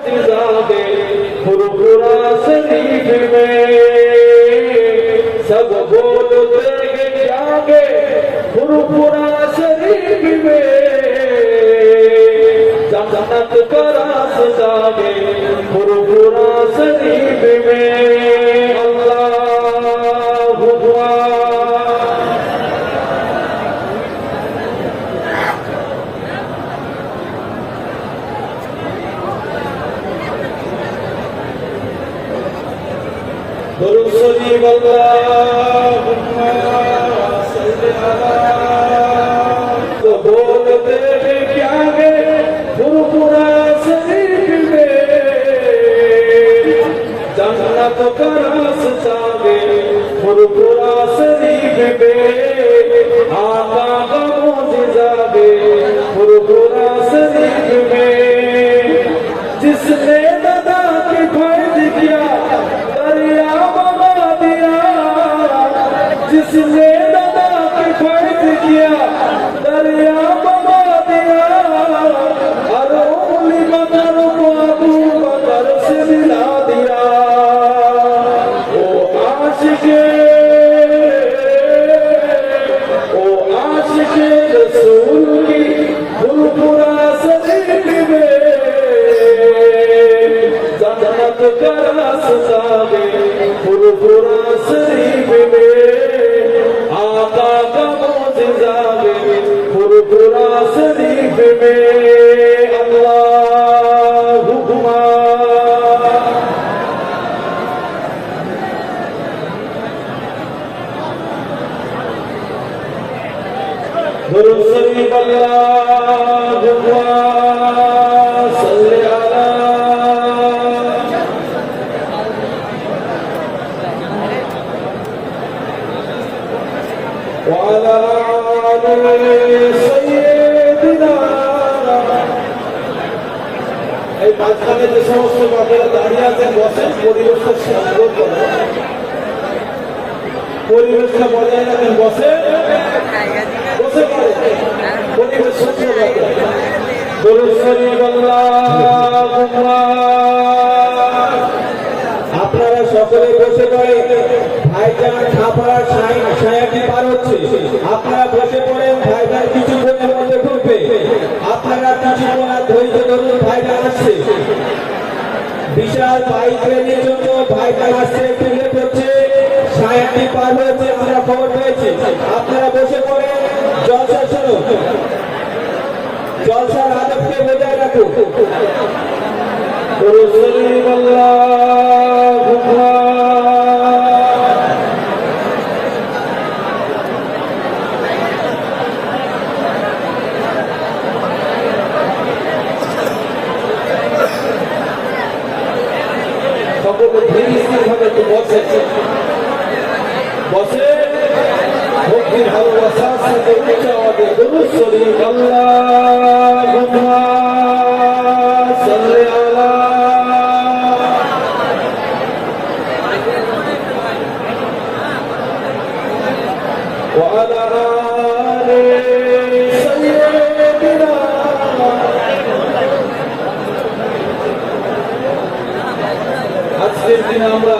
जागे फुरफुरा शरीफ में सब बोलते हैं जागे फुरफुरा शरीफ में जन्नत का रास्ता जागे फुरफुरा शरीफ में अल्लाहु अकबर। दुरूद शरीफ अल्लाहुम्मा सल्ली अला तो बोलते हैं क्या गे फुरफुरा शरीफ में जन्नत का रास्ता गे फुरफुरा शरीफ में आका का मौजिज़ा गे फुरफुरा शरीफ में जिसने दादा की फैज़ किया दरिया बना दिया जिसने दादा की फैज़ किया दरिया बना दिया हर उंगली बकर को अबू बकर से मिला दिया ओ आशिक़े रसूल की फुरफुरा शरीफ में जन्नत का रास्ता गे फुरफुरा शरीफ में आका का मौजिज़ा गे फुरफुरा शरीफ में अल्लाहु अकबर। दुरूद शरीफ अल्लाहु अकबर सल्ली अला وعلى آل سيدنا এই মাঝখানে যে সমস্ত বাবারা দাঁড়িয়ে আছেন বসেন পরিবেশটা সুন্দর করে পরিবেশটা বজায় রাখেন বসে বসে পড়ে পরিবেশ সুন্দর রাখেন। দুরূদ শরীফ আল্লাহু আকবার। আপনারা সকলে বসে পড়ে ভাইজান খাবার ছায়াটি পার হচ্ছে আপনারা বসে পড়েন ভাইজান কিছুক্ষণের মধ্যে ঢুকবে আপনারা কিছুক্ষণ আর ধৈর্য ধরুন ভাইজান আসছে বিশাল বাইক র্যালির জন্য ভাইজান আসছে একটু লেট হচ্ছে ছায়াটি পার হয়েছে আমরা খবর পেয়েছি আপনারা বসে পড়েন জলসা শুনুন জলসার আদবকে বজায় রাখুন। দুরূদ শরীফ আল্লাহু আকবার। সকলে ধীরে স্থিরভাবে একটু বসে বসে ভক্তির ভালোবাসার সাথে উচ্চ আওয়াজে দুরূদ শরীফ আল্লাহুম্মা সাল্লি আলা ওয়া আলা আলি সাইয়্যিদিনা। আজকের দিনে আমরা